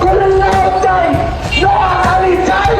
কুমিল্লাও চাই, নোয়াখালী চাই,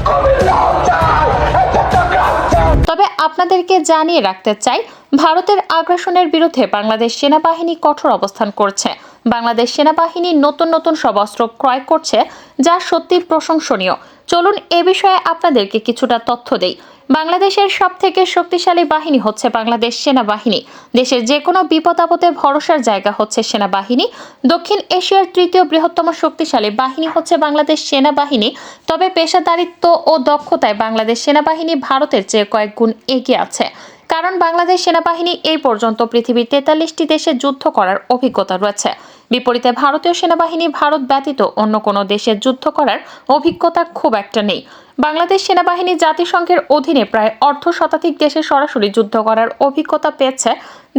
কুমিল্লাও চাই, চট্টগ্রাম চাই। তবে আপনাদেরকে জানিয়ে রাখতে চাই, ভারতের আগ্রাসনের বিরুদ্ধে বাংলাদেশ সেনাবাহিনী কঠোর অবস্থান করছে। বাংলাদেশ সেনাবাহিনী নতুন নতুন সব অস্ত্র ক্রয় করছে, যা সত্যি প্রশংসনীয়। চলুন এ বিষয়ে আপনাদেরকে কিছুটা তথ্য দেই। বাংলাদেশের সবথেকে শক্তিশালী বাহিনী হচ্ছে বাংলাদেশ সেনাবাহিনী। দেশের যে কোনো বিপদ আপদে ভরসার জায়গা হচ্ছে সেনাবাহিনী। দক্ষিণ এশিয়ার তৃতীয় বৃহত্তম শক্তিশালী বাহিনী হচ্ছে বাংলাদেশ সেনাবাহিনী। তবে পেশাদারিত্ব ও দক্ষতায় বাংলাদেশ সেনাবাহিনী ভারতের চেয়ে কয়েক গুণ এগিয়ে আছে। কারণ বাংলাদেশ সেনাবাহিনী এই পর্যন্ত পৃথিবীর 43টি দেশে যুদ্ধ করার অভিজ্ঞতা রয়েছে। বিপরীতে ভারতীয় সেনাবাহিনী ভারত ব্যতীত অন্য কোনো দেশে যুদ্ধ করার অভিজ্ঞতা খুব একটা নেই। বাংলাদেশ সেনাবাহিনী জাতিসংঘের অধীনে প্রায় অর্ধশতাধিক দেশে সরাসরি যুদ্ধ করার অভিজ্ঞতা পেয়েছে,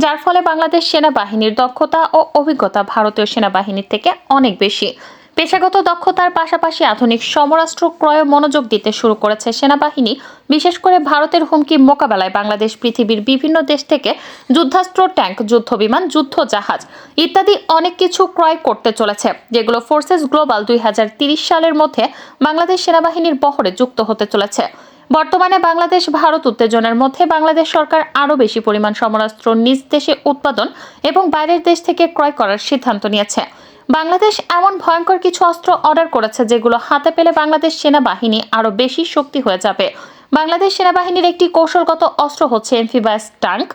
যার ফলে বাংলাদেশ সেনাবাহিনীর দক্ষতা ও অভিজ্ঞতা ভারতীয় সেনাবাহিনীর থেকে অনেক বেশি। পেশাগত দক্ষতার পাশাপাশি আধুনিক সমরাস্ত্র ক্রয়ে মনোযোগ দিতে শুরু করেছে সেনাবাহিনী। বিশেষ করে ভারতের হুমকি মোকাবেলায় বাংলাদেশ পৃথিবীর বিভিন্ন দেশ থেকে যুদ্ধাস্ত্র, ট্যাঙ্ক, যুদ্ধবিমান, যুদ্ধ জাহাজ ইত্যাদি অনেক কিছু ক্রয় করতে চলেছে, যেগুলো ফোর্সেস গ্লোবাল 2030 সালের মধ্যে বাংলাদেশ সেনাবাহিনীর বহরে যুক্ত হতে চলেছে। বর্তমানে বাংলাদেশ ভারত উত্তেজনার মধ্যে বাংলাদেশ সরকার আরও বেশি পরিমাণ সমরাস্ত্র নিজ দেশে উৎপাদন এবং বাইরের দেশ থেকে ক্রয় করার সিদ্ধান্ত নিয়েছে। বাংলাদেশ এমন ভয়ঙ্কর কিছু অস্ত্র অর্ডার করেছে, যেগুলো হাতে পেলে বাংলাদেশ সেনাবাহিনী আরও বেশি শক্তি হয়ে যাবে। বাংলাদেশ সেনাবাহিনীর একটি কৌশলগত অস্ত্র হচ্ছে এমফিবাস ট্যাঙ্ক।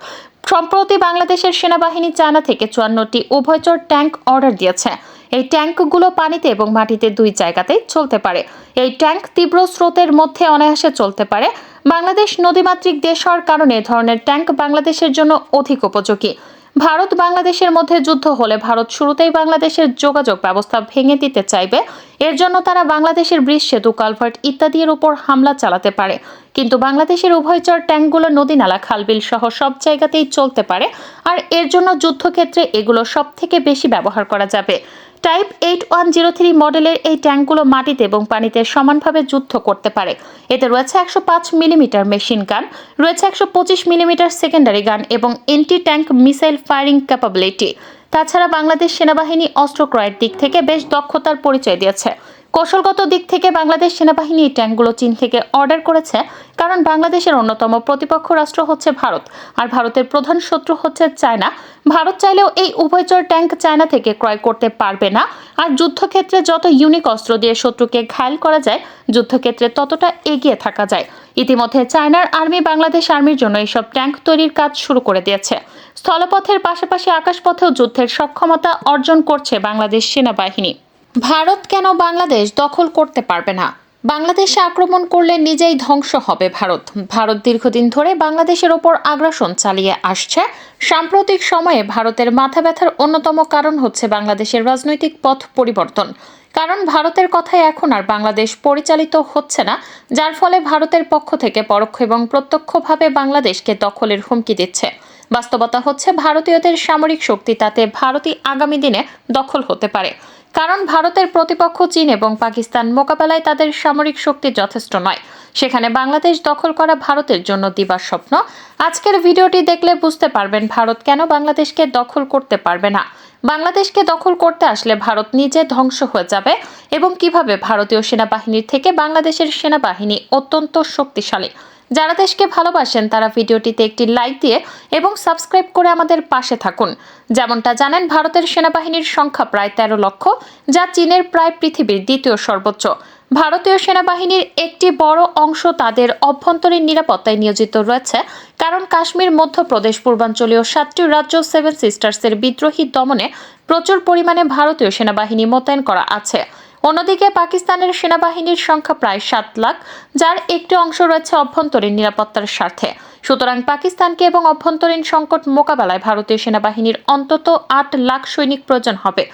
সম্প্রতি বাংলাদেশের সেনাবাহিনী চায়না থেকে 54টি উভয়চর ট্যাঙ্ক অর্ডার দিয়েছে। এই ট্যাঙ্কগুলো পানিতে এবং মাটিতে দুই জায়গাতেই চলতে পারে। এই ট্যাঙ্ক তীব্র স্রোতের মধ্যে অনায়াসে চলতে পারে। বাংলাদেশ নদীমাতৃক দেশ হওয়ার কারণে এ ধরনের ট্যাঙ্ক বাংলাদেশের জন্য অধিক উপযোগী। ভারত বাংলাদেশের মধ্যে যুদ্ধ হলে ভারত শুরুতেই বাংলাদেশের যোগাযোগ ব্যবস্থা ভেঙে দিতে চাইবে। এর জন্য তারা বাংলাদেশের ব্রিজ, সেতু, কালভার্ট ইত্যাদির উপর হামলা চালাতে পারে। কিন্তু বাংলাদেশের উভয়চর ট্যাঙ্কগুলো নদী, নালা, খালবিল সহ সব জায়গাতেই চলতে পারে, আর এর জন্য যুদ্ধক্ষেত্রে এগুলো সব থেকে বেশি ব্যবহার করা যাবে। টাইপ 8103 মডেলের এই ট্যাঙ্কগুলো মাটিতে এবং পানিতে সমানভাবে যুদ্ধ করতে পারে। এতে রয়েছে 105 মিলিমিটার মেশিন গান, রয়েছে 125 মিলিমিটার সেকেন্ডারি গান এবং anti tank missile firing capability. তাছাড়া বাংলাদেশ সেনাবাহিনী অস্ত্র ক্রয়ের দিক থেকে বেশ দক্ষতার পরিচয় দিয়েছে। কৌশলগত দিক থেকে বাংলাদেশ সেনাবাহিনী এই ট্যাঙ্কগুলো চীন থেকে অর্ডার করেছে, কারণ বাংলাদেশের অন্যতম প্রতিপক্ষ রাষ্ট্র হচ্ছে ভারত, আর ভারতের প্রধান শত্রু হচ্ছে চায়না। ভারত চাইলেও এই উভয়চর ট্যাঙ্ক চায়না থেকে ক্রয় করতে পারবে না। আর যুদ্ধক্ষেত্রে যত ইউনিক অস্ত্র দিয়ে শত্রুকে ঘায়েল করা যায়, যুদ্ধক্ষেত্রে ততটা এগিয়ে থাকা যায়। ইতিমধ্যে চায়নার আর্মি বাংলাদেশ আর্মির জন্য এইসব ট্যাঙ্ক তৈরির কাজ শুরু করে দিয়েছে। স্থলপথের পাশাপাশি আকাশপথেও যুদ্ধের সক্ষমতা অর্জন করছে বাংলাদেশ সেনাবাহিনী। ভারত কেন বাংলাদেশ দখল করতে পারবে না? বাংলাদেশে আক্রমণ করলে নিজেই ধ্বংস হবে ভারত। ভারত দীর্ঘদিন ধরে বাংলাদেশের ওপর আগ্রাসন চালিয়ে আসছে। সাম্প্রতিক সময়ে ভারতের মাথা ব্যথার অন্যতম কারণ হচ্ছে বাংলাদেশের রাজনৈতিক পথ পরিবর্তন। কারণ ভারতের কথায় এখন আর বাংলাদেশ পরিচালিত হচ্ছে না, যার ফলে ভারতের পক্ষ থেকে পরোক্ষ এবং প্রত্যক্ষভাবে বাংলাদেশকে দখলের হুমকি দিচ্ছে। বাস্তবতা হচ্ছে ভারতীয়দের সামরিক শক্তি, তাতে ভারতই আগামী দিনে দখল হতে পারে। কারণ ভারতের প্রতিপক্ষ চীন এবং পাকিস্তান মোকাবেলায় তাদের সামরিক শক্তি যথেষ্ট নয়। সেখানে বাংলাদেশ দখল করা ভারতের জন্য দিবার স্বপ্ন। আজকের ভিডিওটি দেখলে বুঝতে পারবেন ভারত কেন বাংলাদেশকে দখল করতে পারবে না। বাংলাদেশকে দখল করতে আসলে ভারত নিজে ধ্বংস হয়ে যাবে এবং কিভাবে ভারতীয় সেনাবাহিনীর থেকে বাংলাদেশের সেনাবাহিনী অত্যন্ত শক্তিশালী। যারা দেশকে ভালোবাসেন তারা ভিডিওটিতে একটি লাইক দিয়ে এবং সাবস্ক্রাইব করে আমাদের পাশে থাকুন। যেমনটা জানেন, ভারতের সেনাবাহিনীর সংখ্যা প্রায় 13 লক্ষ, যা চীনের প্রায় পৃথিবীর দ্বিতীয় সর্বোচ্চ। ভারতীয় সেনাবাহিনীর একটি বড় অংশ তাদের অভ্যন্তরীণ নিরাপত্তায় নিয়োজিত রয়েছে, কারণ কাশ্মীর, মধ্যপ্রদেশ, পূর্বাঞ্চলীয় 7টি রাজ্য সেভেন সিস্টার্সের বিদ্রোহী দমনে প্রচুর পরিমাণে ভারতীয় সেনাবাহিনী মোতায়েন করা আছে। অন্যদিকে পাকিস্তানের সেনাবাহিনীর সংখ্যা প্রায় 7 লাখ, যার একটি অংশ রয়েছে অভ্যন্তরীণ নিরাপত্তার স্বার্থে। সুতরাং পাকিস্তানকে এবং অভ্যন্তরীণ সংকট মোকাবেলায় ভারতীয় সেনাবাহিনীর অন্তত 8 লাখ সৈনিক প্রয়োজন হবে।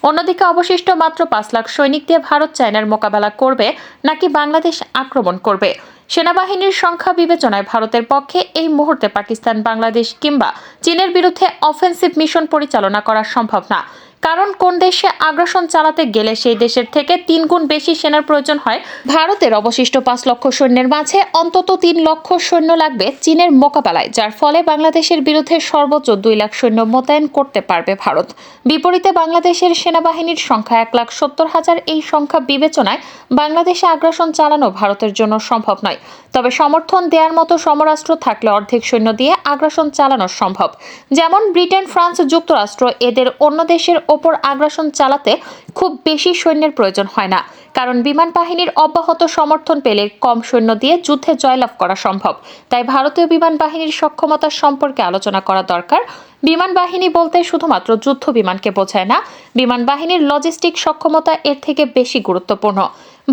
অন্যদিকে অবশিষ্ট মাত্র 5 লাখ সৈনিক দিয়ে ভারত চায়নার মোকাবেলা করবে নাকি বাংলাদেশ আক্রমণ করবে? সেনাবাহিনীর সংখ্যা বিবেচনায় ভারতের পক্ষে এই মুহূর্তে পাকিস্তান, বাংলাদেশ কিংবা চীনের বিরুদ্ধে অফেন্সিভ মিশন পরিচালনা করা সম্ভব না। কারণ কোন দেশে আগ্রাসন চালাতে গেলে সেই দেশের থেকে 3 গুণ বেশি সেনার প্রয়োজন হয়। ভারতের অবশিষ্ট 5 লক্ষ সৈন্যের মাঝে অন্তত 3 লক্ষ সৈন্য লাগবে চীনের মোকাবেলায়, যার ফলে বাংলাদেশের বিরুদ্ধে সর্বোচ্চ 2 লাখ সৈন্য মোতায়েন করতে পারবে ভারত। বিপরীতে বাংলাদেশের সেনাবাহিনীর সংখ্যা 1,70,000। এই সংখ্যা বিবেচনায় বাংলাদেশে আগ্রাসন চালানো ভারতের জন্য সম্ভব নয়। তবে সমর্থন দেওয়ার মতো সমরাস্ত্র থাকলে অর্ধেক সৈন্য দিয়ে আগ্রাসন চালানো সম্ভব। যেমন ব্রিটেন, ফ্রান্স, যুক্তরাষ্ট্র এদের অন্য দেশের ওপর আগ্রাসন চালাতে খুব বেশি সৈন্যের প্রয়োজন হয় না, কারণ বিমান বাহিনীর অব্যাহত সমর্থন পেলে কম সৈন্য দিয়ে যুদ্ধে জয়লাভ করা সম্ভব। তাই ভারতীয় বিমান বাহিনীর সক্ষমতা সম্পর্কে আলোচনা করা দরকার। বিমান বাহিনী বলতে শুধুমাত্র যুদ্ধ বিমানকে বোঝায় না, বিমান বাহিনীর লজিস্টিক সক্ষমতা এর থেকে বেশি গুরুত্বপূর্ণ।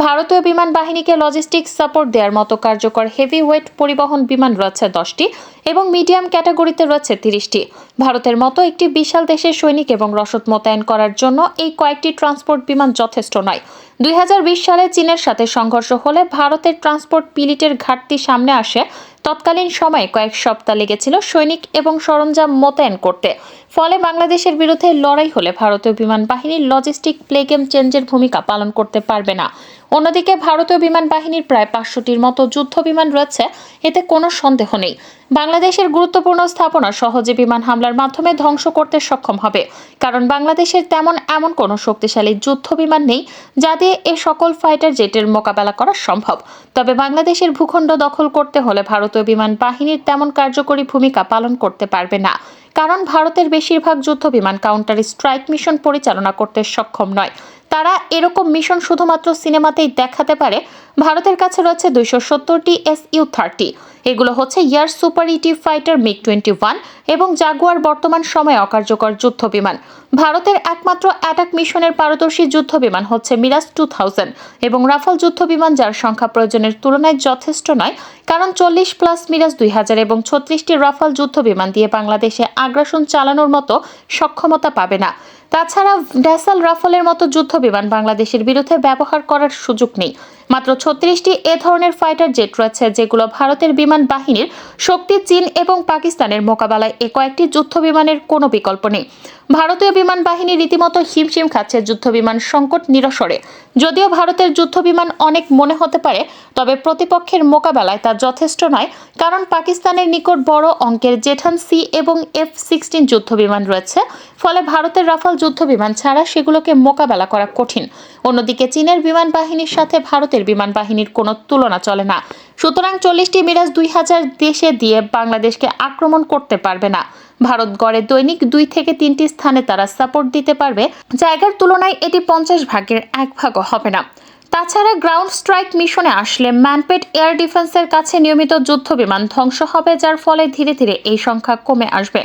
ভারতীয় বিমান বাহিনীকে লজিস্টিক সাপোর্ট দেওয়ার মতো কার্যকর হেভি ওয়েট পরিবহন বিমান রয়েছে 10টি এবং মিডিয়াম ক্যাটাগরিতে রয়েছে 30টি। ভারতের মতো একটি বিশাল দেশের সৈনিক এবং রসদ মোতায়েন করার জন্য এই কয়েকটি ট্রান্সপোর্ট বিমান যথেষ্ট নয়। 2020 সালে চীনের সাথে সংঘর্ষ হলে ভারতের ট্রান্সপোর্ট পিলিটের ঘাটতি সামনে আসে। তৎকালীন সময়ে কয়েক সপ্তাহ লেগেছিল সৈনিক এবং সরঞ্জাম মোতায়েন করতে। ফলে বাংলাদেশের বিরুদ্ধে লড়াই হলে ভারতীয় বিমান বাহিনীর লজিস্টিক প্লে গেম চেঞ্জের ভূমিকা পালন করতে পারবে না। অন্যদিকে ভারতীয় বিমান বাহিনীর প্রায় 500টির মতো যুদ্ধ বিমান রয়েছে, এতে কোনো সন্দেহ নেই। বাংলাদেশের গুরুত্বপূর্ণ স্থাপনা সহজে বিমান হামলার মাধ্যমে ধ্বংস করতে সক্ষম হবে, কারণ বাংলাদেশের এমন কোনো শক্তিশালী যুদ্ধ বিমান নেই যা দিয়ে এ সকল ফাইটার জেটের মোকাবেলা করা সম্ভব। তবে বাংলাদেশের ভূখণ্ড দখল করতে হলে ভারতীয় বিমান বাহিনীর তেমন কার্যকরী ভূমিকা পালন করতে পারবে না, কারণ ভারতের বেশিরভাগ যুদ্ধ বিমান কাউন্টার স্ট্রাইক মিশন পরিচালনা করতে সক্ষম নয়। তারা এরকম মিশন শুধুমাত্র সিনেমাতেই দেখাতে পারে। ভারতের কাছে রয়েছে 270টি Su-30। এগুলো হচ্ছে এয়ার সুপারহিটিভ ফাইটার MiG-21 এবং জাগুয়ার, বর্তমান সময়ে অকার্যকর যুদ্ধ বিমান। ভারতের একমাত্র অ্যাটাক মিশনের পারদর্শী যুদ্ধ বিমান হচ্ছে মিরাজ 2000 এবং রাফাল যুদ্ধ বিমান, যার সংখ্যা প্রয়োজনের তুলনায় যথেষ্ট নয়, কারণ 40+ মিরাজ 2000 এবং 36টি রাফাল যুদ্ধ বিমান দিয়ে বাংলাদেশে আগ্রাসন চালানোর মতো সক্ষমতা পাবে না। তাছাড়া ড্যাসাল রাফালের মতো যুদ্ধ বিমান বাংলাদেশের বিরুদ্ধে ব্যবহার করার সুযোগ নেই। মাত্র 36টি এ ধরনের ফাইটার জেট রয়েছে, যেগুলো ভারতের বিমান বাহিনীর শক্তি। চীন এবং পাকিস্তানের মোকাবেলায় এ কয়েকটি যুদ্ধ বিমানের কোনো বিকল্প নেই। ভারতীয় বিমান বাহিনী রীতিমতো হিমশিম খাচ্ছে যুদ্ধ বিমান সংকট নিরসনে। যদিও ভারতের যুদ্ধ বিমান অনেক মনে হতে পারে, তবে প্রতিপক্ষের মোকাবেলায় তা যথেষ্ট নয়, কারণ পাকিস্তানের নিকট বড় অঙ্কের জেঠান সি এবং F-16 যুদ্ধ বিমান রয়েছে। ফলে ভারতের রাফাল যুদ্ধ বিমান ছাড়া সেগুলোকে মোকাবেলা করা কঠিন। অন্যদিকে চীনের বিমান বাহিনীর সাথে ভারতের বিমান বাহিনীর কোনো তুলনা চলে না। সুতরাং 40টি মিরাজ 2000 দেশে দিয়ে বাংলাদেশকে আক্রমণ করতে পারবে না। ভারত গড়ে দৈনিক 2 থেকে 3টি স্থানে তারা সাপোর্ট দিতে পারবে, জায়গার তুলনায় এটি 50 ভাগের 1 ভাগও হবে না। তাছাড়া গ্রাউন্ড স্ট্রাইক মিশনে আসলে ম্যানপেড এয়ার ডিফেন্সের কাছে নিয়মিত যুদ্ধ বিমান ধ্বংস হবে, যার ফলে ধীরে ধীরে এই সংখ্যা কমে আসবে।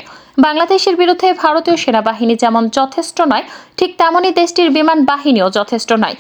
বাংলাদেশের বিরুদ্ধে ভারতীয় সেনাবাহিনী যেমন যথেষ্ট নয়, ঠিক তেমনই দেশটির বিমান বাহিনীও যথেষ্ট নয়।